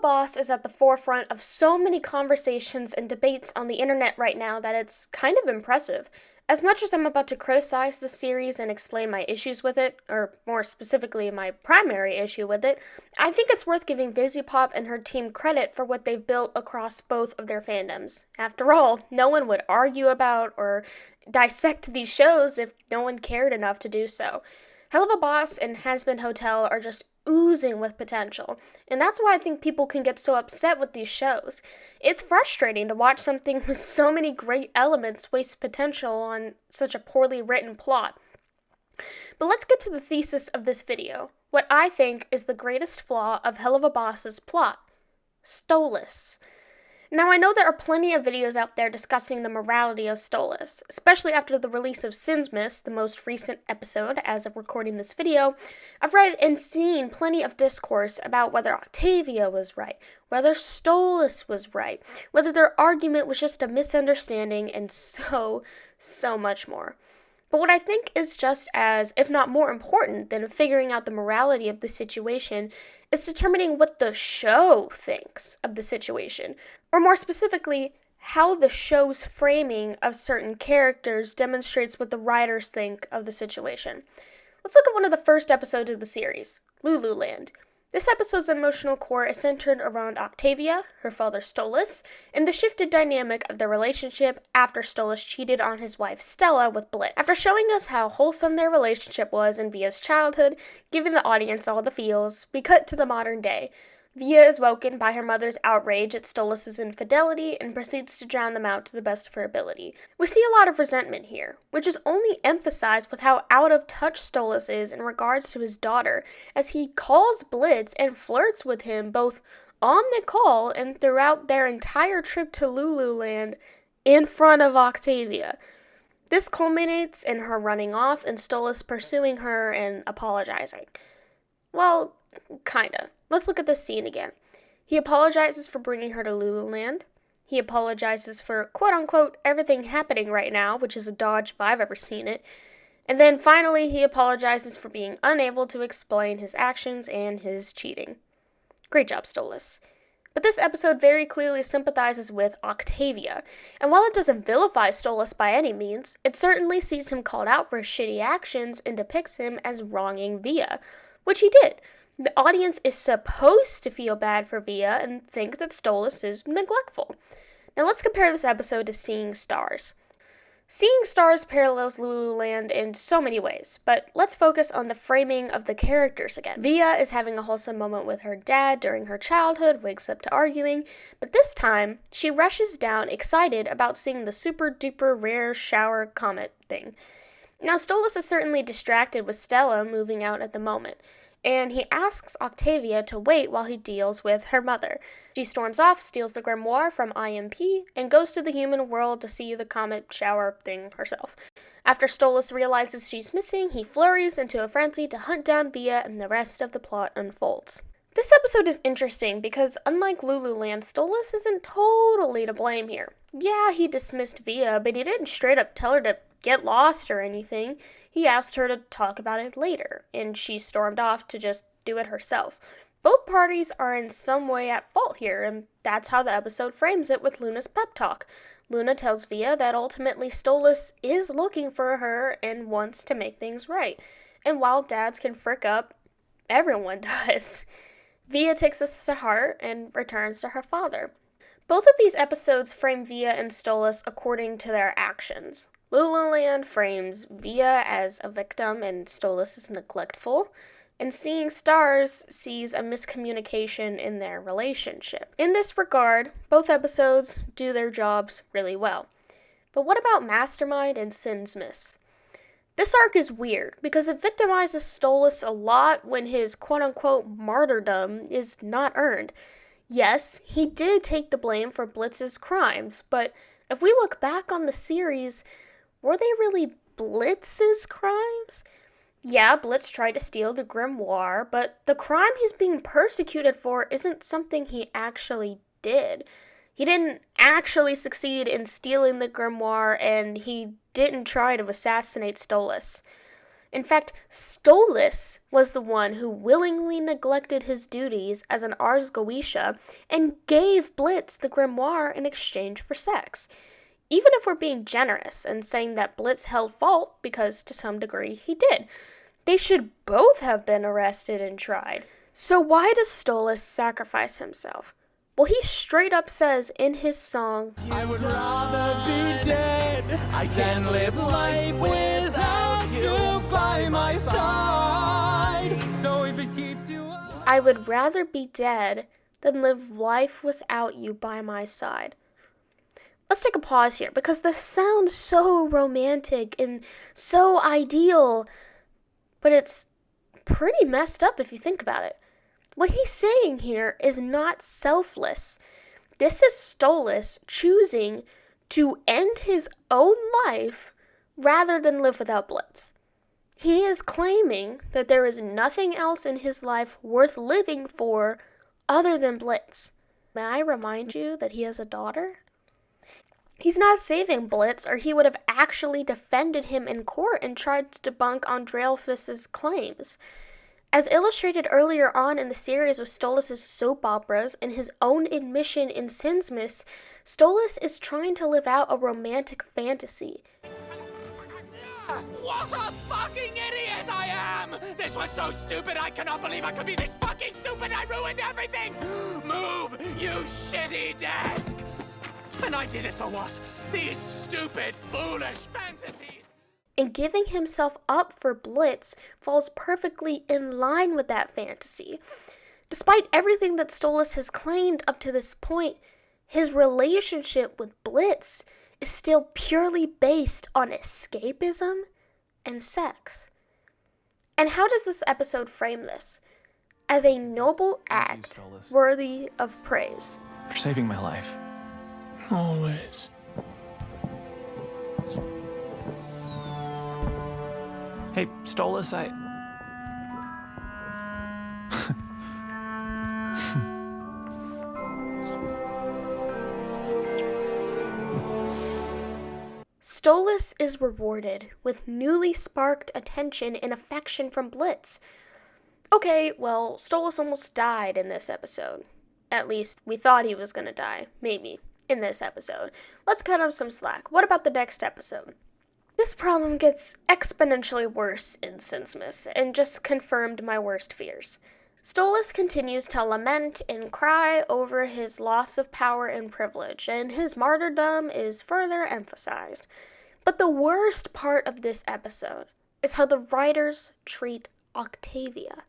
Helluva Boss is at the forefront of so many conversations and debates on the internet right now that it's kind of impressive. As much as I'm about to criticize the series and explain my issues with it, or more specifically, my primary issue with it, I think it's worth giving Pop and her team credit for what they've built across both of their fandoms. After all, no one would argue about or dissect these shows if no one cared enough to do so. Helluva Boss and Has Been Hotel are just oozing with potential, and that's why I think people can get so upset with these shows. It's frustrating to watch something with so many great elements waste potential on such a poorly written plot. But let's get to the thesis of this video. What I think is the greatest flaw of Helluva Boss's plot. Stolas. Now, I know there are plenty of videos out there discussing the morality of Stolas, especially after the release of Sinnsmith, the most recent episode as of recording this video. I've read and seen plenty of discourse about whether Octavia was right, whether Stolas was right, whether their argument was just a misunderstanding, and so much more. But what I think is just as, if not more important than figuring out the morality of the situation, is determining what the show thinks of the situation. Or more specifically, how the show's framing of certain characters demonstrates what the writers think of the situation. Let's look at one of the first episodes of the series, Lululand. This episode's emotional core is centered around Octavia, her father Stolas, and the shifted dynamic of their relationship after Stolas cheated on his wife Stella with Blitz. After showing us how wholesome their relationship was in Via's childhood, giving the audience all the feels, we cut to the modern day. Via is woken by her mother's outrage at Stolas' infidelity and proceeds to drown them out to the best of her ability. We see a lot of resentment here, which is only emphasized with how out of touch Stolas is in regards to his daughter, as he calls Blitz and flirts with him both on the call and throughout their entire trip to Lululand in front of Octavia. This culminates in her running off and Stolas pursuing her and apologizing. Well, kinda. Let's look at this scene again. He apologizes for bringing her to Lululand. He apologizes for, quote-unquote, everything happening right now, which is a dodge if I've ever seen it. And then finally, he apologizes for being unable to explain his actions and his cheating. Great job, Stolas. But this episode very clearly sympathizes with Octavia, and while it doesn't vilify Stolas by any means, it certainly sees him called out for his shitty actions and depicts him as wronging Via, which he did. The audience is supposed to feel bad for Via and think that Stolas is neglectful. Now let's compare this episode to Seeing Stars. Seeing Stars parallels Lululand in so many ways, but let's focus on the framing of the characters again. Via is having a wholesome moment with her dad during her childhood, wakes up to arguing, but this time, she rushes down excited about seeing the super duper rare shower comet thing. Now Stolas is certainly distracted with Stella moving out at the moment, and he asks Octavia to wait while he deals with her mother. She storms off, steals the grimoire from IMP, and goes to the human world to see the comet shower thing herself. After Stolas realizes she's missing, he flurries into a frenzy to hunt down Via, and the rest of the plot unfolds. This episode is interesting because, unlike Lululand, Stolas isn't totally to blame here. Yeah, he dismissed Via, but he didn't straight up tell her to get lost or anything. He asked her to talk about it later, and she stormed off to just do it herself. Both parties are in some way at fault here, and that's how the episode frames it with Luna's pep talk. Luna tells Via that ultimately Stolas is looking for her and wants to make things right. And while dads can frick up, everyone does. Via takes this to heart and returns to her father. Both of these episodes frame Via and Stolas according to their actions. Lululand frames Via as a victim and Stolas as neglectful, and Seeing Stars sees a miscommunication in their relationship. In this regard, both episodes do their jobs really well. But what about Mastermind and Sinnsmith? This arc is weird because it victimizes Stolas a lot when his quote-unquote martyrdom is not earned. Yes, he did take the blame for Blitz's crimes, but if we look back on the series, were they really Blitz's crimes? Yeah, Blitz tried to steal the grimoire, but the crime he's being persecuted for isn't something he actually did. He didn't actually succeed in stealing the grimoire, and he didn't try to assassinate Stolas. In fact, Stolas was the one who willingly neglected his duties as an Ars Goetia and gave Blitz the grimoire in exchange for sex. Even if we're being generous and saying that Blitz held fault, because to some degree he did, they should both have been arrested and tried. So why does Stolas sacrifice himself? Well, he straight up says in his song, I would rather be dead. I can live life without you by my side. So if it keeps you up, I would rather be dead than live life without you by my side. Let's take a pause here, because this sounds so romantic and so ideal, but it's pretty messed up if you think about it. What he's saying here is not selfless. This is Stolas choosing to end his own life rather than live without Blitz. He is claiming that there is nothing else in his life worth living for other than Blitz. May I remind you that he has a daughter? He's not saving Blitz, or he would have actually defended him in court and tried to debunk Andrealphus's claims. As illustrated earlier on in the series with Stolas' soap operas and his own admission in Sinsmas, Stolas is trying to live out a romantic fantasy. what a fucking idiot I am! This was so stupid, I cannot believe I could be this fucking stupid. I ruined everything. Move, you shitty desk. And I did it for what? These stupid, foolish fantasies. And giving himself up for Blitz falls perfectly in line with that fantasy. Despite everything that Stolas has claimed up to this point, his relationship with Blitz is still purely based on escapism and sex. And how does this episode frame this? As a noble act worthy of praise. For saving my life. Always. Hey, Stolas, Stolas is rewarded with newly sparked attention and affection from Blitz. Okay, well, Stolas almost died in this episode. At least, we thought he was gonna die, maybe, in this episode. Let's cut him some slack. What about the next episode? This problem gets exponentially worse in Sinsmas, and just confirmed my worst fears. Stolas continues to lament and cry over his loss of power and privilege, and his martyrdom is further emphasized. But the worst part of this episode is how the writers treat Octavia.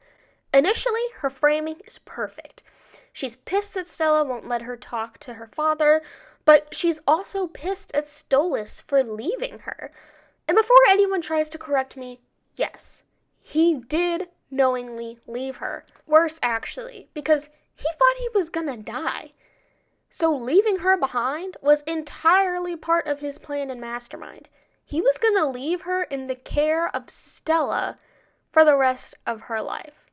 Initially, her framing is perfect. She's pissed that Stella won't let her talk to her father, but she's also pissed at Stolas for leaving her. And before anyone tries to correct me, yes, he did knowingly leave her. Worse, actually, because he thought he was gonna die. So leaving her behind was entirely part of his plan and mastermind. He was gonna leave her in the care of Stella for the rest of her life.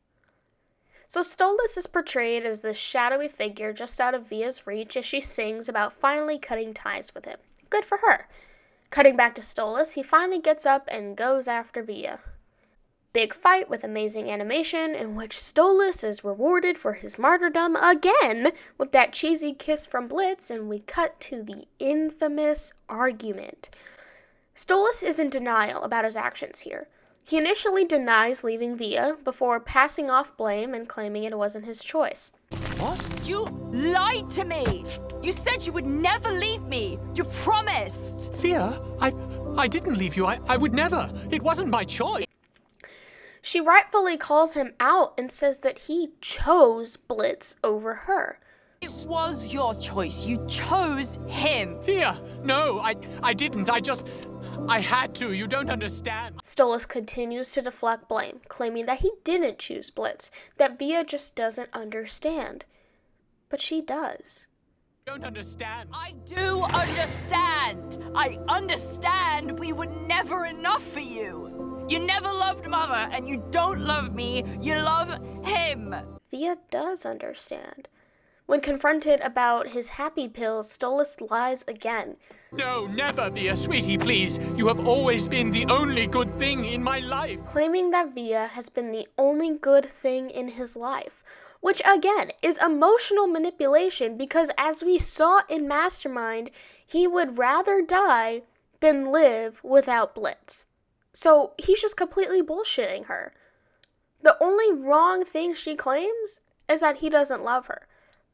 So Stolas is portrayed as this shadowy figure just out of Via's reach as she sings about finally cutting ties with him. Good for her. Cutting back to Stolas, he finally gets up and goes after Via. Big fight with amazing animation in which Stolas is rewarded for his martyrdom again with that cheesy kiss from Blitz, and we cut to the infamous argument. Stolas is in denial about his actions here. He initially denies leaving Via before passing off blame and claiming it wasn't his choice. What? You lied to me! You said you would never leave me! You promised! Via, I didn't leave you. I would never. It wasn't my choice. She rightfully calls him out and says that he chose Blitz over her. It was your choice. You chose him. Via, no, I didn't. I had to. You don't understand. Stolas continues to deflect blame, claiming that he didn't choose Blitz, that Via just doesn't understand. But she does. Don't understand. I do understand. I understand we were never enough for you. You never loved Mother, and you don't love me. You love him. Via does understand. When confronted about his happy pills, Stolas lies again. No, never, Via, sweetie, please. You have always been the only good thing in my life. Claiming that Via has been the only good thing in his life. Which, again, is emotional manipulation because as we saw in Mastermind, he would rather die than live without Blitz. So he's just completely bullshitting her. The only wrong thing she claims is that he doesn't love her.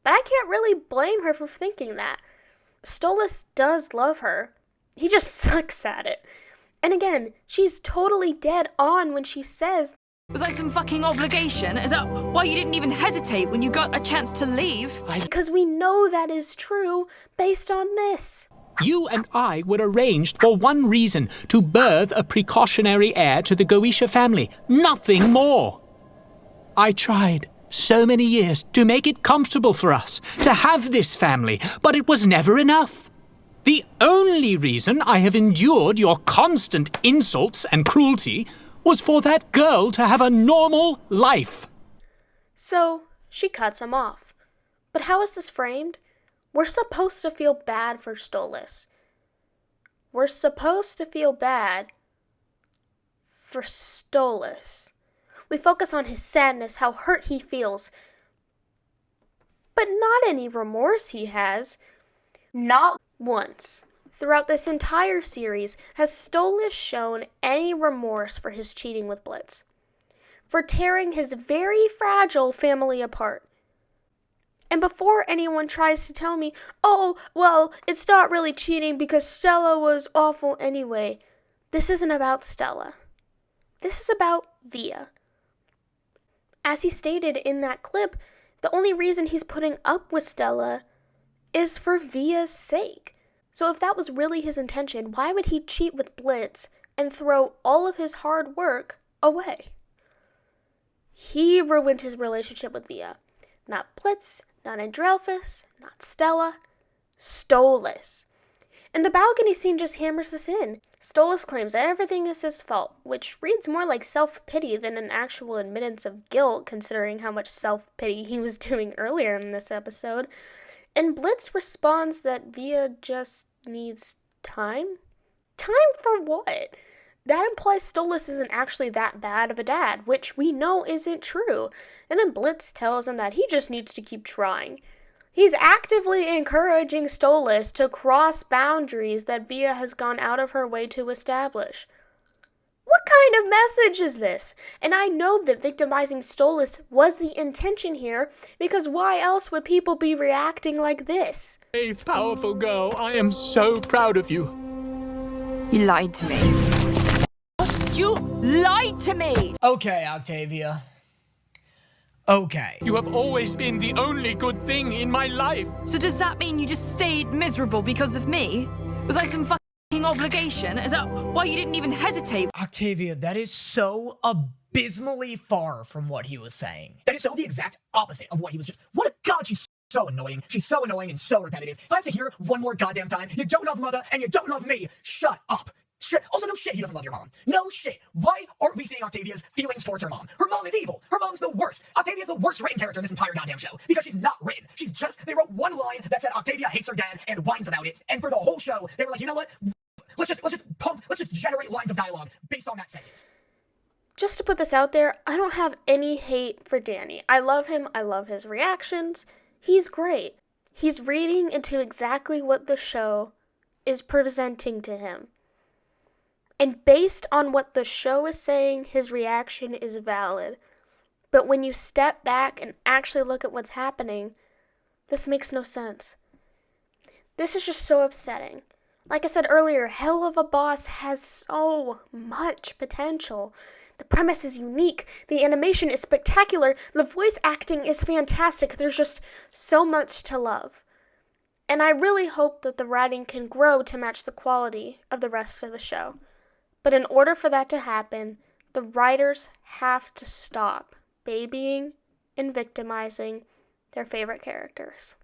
But I can't really blame her for thinking that. Stolas does love her. He just sucks at it. And again, she's totally dead on when she says, Was that some fucking obligation? Is that why you didn't even hesitate when you got a chance to leave? because we know that is true based on this. You and I were arranged for one reason, to birth a precautionary heir to the Goetia family. Nothing more. I tried so many years to make it comfortable for us, to have this family, but it was never enough. The only reason I have endured your constant insults and cruelty was for that girl to have a normal life. So she cuts him off. But how is this framed? We're supposed to feel bad for Stolas. We're supposed to feel bad for Stolas. We focus on his sadness, how hurt he feels, but not any remorse he has. Not once throughout this entire series has Stolas shown any remorse for his cheating with Blitz, for tearing his very fragile family apart. And before anyone tries to tell me, oh, well, it's not really cheating because Stella was awful anyway, this isn't about Stella. This is about Via. As he stated in that clip, the only reason he's putting up with Stella is for Via's sake. So if that was really his intention, why would he cheat with Blitz and throw all of his hard work away? He ruined his relationship with Via. Not Blitz, not Andrelphus, not Stella, Stolas. And the balcony scene just hammers this in. Stolas claims everything is his fault, which reads more like self-pity than an actual admittance of guilt, considering how much self-pity he was doing earlier in this episode. And Blitz responds that Via just needs time? Time for what? That implies Stolas isn't actually that bad of a dad, which we know isn't true. And then Blitz tells him that he just needs to keep trying. He's actively encouraging Stolas to cross boundaries that Via has gone out of her way to establish. What kind of message is this? And I know that victimizing Stolas was the intention here, because why else would people be reacting like this? Brave, powerful girl, I am so proud of you. You lied to me. You lied to me! Okay, Octavia. Okay. You have always been the only good thing in my life. So does that mean you just stayed miserable because of me? Was I some fucking obligation? Is that why you didn't even hesitate? Octavia, that is so abysmally far from what he was saying. That is so the exact opposite of what he was just. What a god, she's so annoying. She's so annoying and so repetitive. If I have to hear one more goddamn time, you don't love mother and you don't love me, shut up. Also, no shit, he doesn't love your mom. No shit. Why aren't we seeing Octavia's feelings towards her mom? Her mom is evil. Her mom's the worst. Octavia's the worst written character in this entire goddamn show because she's not written. She's just, they wrote one line that said Octavia hates her dad and whines about it, and for the whole show, they were like, you know what? Let's just generate lines of dialogue based on that sentence. Just to put this out there, I don't have any hate for Danny. I love him. I love his reactions. He's great. He's reading into exactly what the show is presenting to him. And based on what the show is saying, his reaction is valid. But when you step back and actually look at what's happening, this makes no sense. This is just so upsetting. Like I said earlier, Helluva Boss has so much potential. The premise is unique, the animation is spectacular, the voice acting is fantastic, there's just so much to love. And I really hope that the writing can grow to match the quality of the rest of the show. But in order for that to happen, the writers have to stop babying and victimizing their favorite characters.